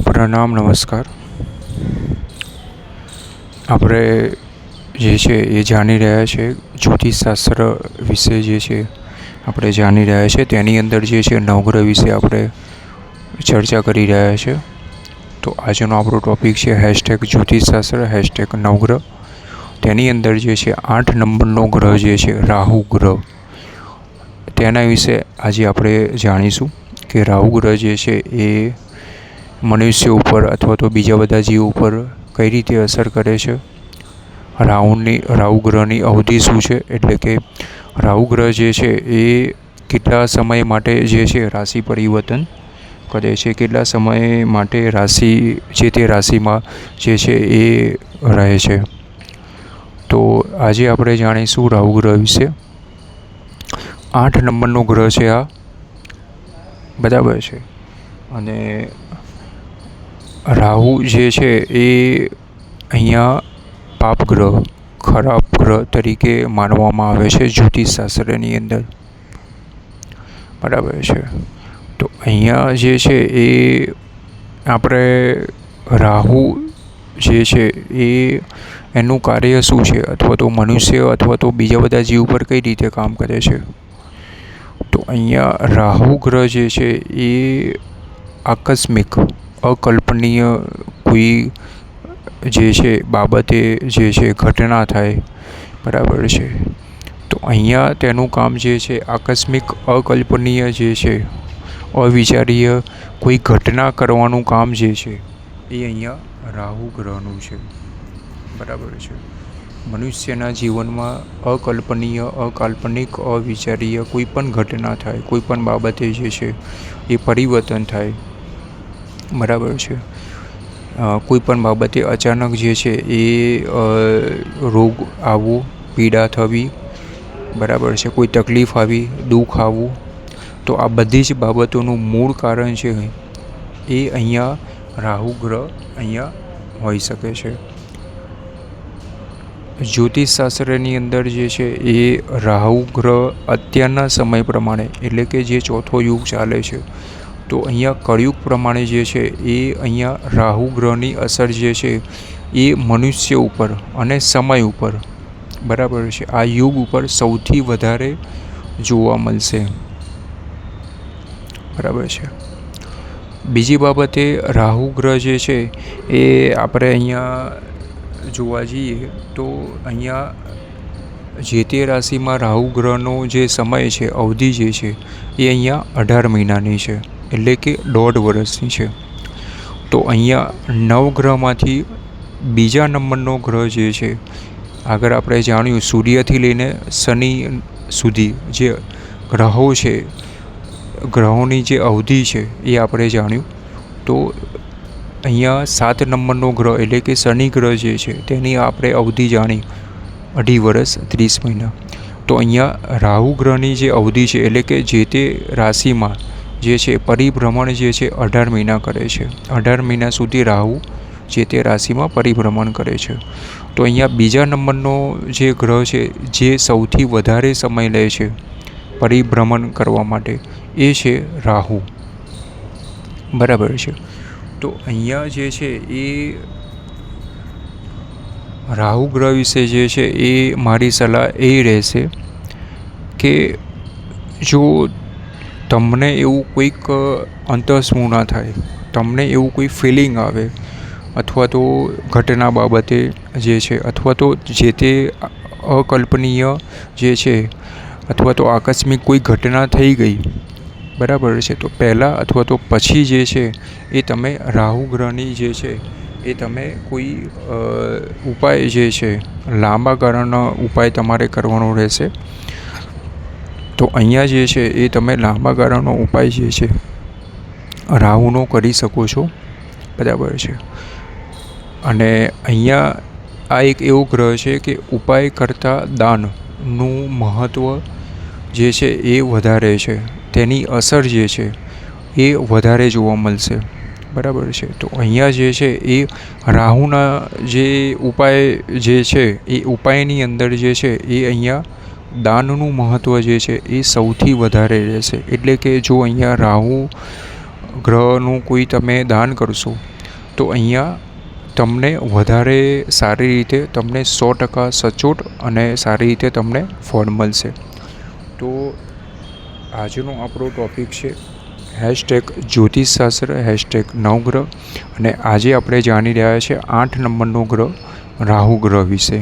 પ્રણામ, નમસ્કાર. આપણે જે છે એ જાણી રહ્યા છે જ્યોતિષશાસ્ત્ર વિશે જે છે આપણે જાણી રહ્યા છે. તેની અંદર જે છે નવગ્રહ વિશે આપણે ચર્ચા કરી રહ્યા છે. તો આજનો આપણો ટૉપિક છે #જ્યોતિષશાસ્ત્ર #નવગ્રહ. તેની અંદર જે છે 8 નંબરનો ગ્રહ જે છે રાહુ ગ્રહ, તેના વિશે આજે આપણે જાણીશું કે રાહુ ગ્રહ જે છે એ મનુષ્ય ઉપર અથવા તો બીજા બધા જીવ ઉપર કઈ રીતે અસર કરે છે. રાહુ ગ્રહની અવધિ શું છે, એટલે કે રાહુ ગ્રહ જે છે એ કેટલા સમય માટે જે છે રાશિ પરિવર્તન કરે છે, કેટલા સમય માટે જે તે રાશિમાં જે છે એ રહે છે. તો આજે આપણે જાણીશું રાહુ ગ્રહ વિશે. 8 નંબરનો ગ્રહ છે આ, બરાબર છે. અને રાહુ જે છે એ અહીંયા પાપ ગ્રહ, ખરાબ ગ્રહ તરીકે માનવામાં આવે છે જ્યોતિષશાસ્ત્રની અંદર, બરાબર છે. તો અહીંયા જે છે એ આપણે રાહુ જે છે એ એનું કાર્ય શું છે, અથવા તો મનુષ્ય અથવા તો બીજા બધા જીવ પર કઈ રીતે કામ કરે છે. તો અહીંયા રાહુ ગ્રહ જે છે એ આકસ્મિક, અકલ્પનીય કોઈ જે છે બાબતે જે છે ઘટના થાય, બરાબર છે. તો અહીંયા તેનું કામ જે છે આકસ્મિક, અકલ્પનીય જે છે અવિચારીય કોઈ ઘટના કરવાનું કામ જે છે એ અહીંયા રાહુ ગ્રહનું છે, બરાબર છે. મનુષ્યના જીવનમાં અકલ્પનીય, અકાલ્પનિક, અવિચારીય કોઈ પણ ઘટના થાય, કોઈ પણ બાબતે જે છે એ પરિવર્તન થાય, બરાબર છે. કોઈ પણ બાબતે અચાનક જે છે એ રોગ આવવો, પીડા થવી, બરાબર છે, કોઈ તકલીફ આવી, દુઃખ આવવું. તો આ બધી જ બાબતોનું મૂળ કારણ છે એ અહીંયા રાહુ ગ્રહ અહીંયા હોઈ શકે છે. જ્યોતિષશાસ્ત્રની અંદર જે છે એ રાહુ ગ્રહ અત્યારના સમય પ્રમાણે, એટલે કે જે ચોથો યુગ ચાલે છે, તો અહીંયા કળયુગ પ્રમાણે જે છે એ અહીંયા રાહુ ગ્રહની અસર જે છે એ મનુષ્ય ઉપર અને સમય ઉપર, બરાબર છે, આ યુગ ઉપર સૌથી વધારે જોવા મળશે, બરાબર છે. બીજી બાબતે રાહુ ગ્રહ જે છે એ આપણે અહીંયા જોવા જઈએ તો અહીંયા જે તે રાશિમાં રાહુ ગ્રહનો જે સમય છે, અવધિ જે છે એ અહીંયા 18 મહિનાની છે, એટલે કે 1.5 વર્ષની છે. તો અહીંયા નવગ્રહમાંથી બીજા નંબરનો ગ્રહ જે છે, આગળ આપણે જાણ્યું સૂર્યથી લઈને શનિ સુધી જે ગ્રહો છે, ગ્રહોની જે અવધિ છે એ આપણે જાણ્યું. તો અહીંયા 7 નંબરનો ગ્રહ એટલે કે શનિ ગ્રહ જે છે તેની આપણે અવધિ જાણી, 2.5 વર્ષ 30 મહિના. તો અહીંયા રાહુ ગ્રહની જે અવધિ છે, એટલે કે જે તે રાશિમાં જે છે પરિભ્રમણ જે છે 18 મહિના કરે છે. 18 મહિના સુધી રાહુ જે તે રાશિમાં પરિભ્રમણ કરે છે. તો અહીંયા બીજા નંબરનો જે ગ્રહ છે જે સૌથી વધારે સમય લે છે પરિભ્રમણ કરવા માટે, એ છે રાહુ, બરાબર છે. તો અહીંયા જે છે એ રાહુ ગ્રહ વિશે જે છે એ મારી સલાહ એ રહેશે કે જો તમને એવું કોઈક અંતસ્મૃણા થાય, તમને એવું કોઈ ફિલિંગ આવે, અથવા તો ઘટના બાબતે જે છે, અથવા તો જે તે અકલ્પનીય જે છે, અથવા તો આકસ્મિક કોઈ ઘટના થઈ ગઈ, બરાબર છે, તો પહેલાં અથવા તો પછી જે છે એ તમે રાહુ ગ્રહની જે છે એ તમે કોઈ ઉપાય જે છે, લાંબા ગાળાનો ઉપાય તમારે કરવાનો રહેશે. તો અહીંયા જે છે એ તમે લાંબા ગાળાનો ઉપાય જે છે રાહુનો કરી શકો છો, બરાબર છે. અને અહીંયા આ એક એવો ગ્રહ છે કે ઉપાય કરતાં દાનનું મહત્ત્વ જે છે એ વધારે છે, તેની અસર જે છે એ વધારે જોવા મળશે, બરાબર છે. તો અહીંયા જે છે એ રાહુના જે ઉપાય જે છે એ ઉપાયની અંદર જે છે એ અહીંયા દાનનું મહત્ત્વ જે છે એ સૌથી વધારે રહેશે. એટલે કે જો અહીંયા રાહુ ગ્રહનું કોઈ તમે દાન કરશો તો અહીંયા તમને વધારે સારી રીતે તમને 100% સચોટ અને સારી રીતે તમને ફળ મળશે. તો આજનો આપણો ટૉપિક છે #જ્યોતિષશાસ્ત્ર #નવગ્રહ, અને આજે આપણે જાણી રહ્યા છીએ 8 નંબરનો ગ્રહ રાહુ ગ્રહ વિશે.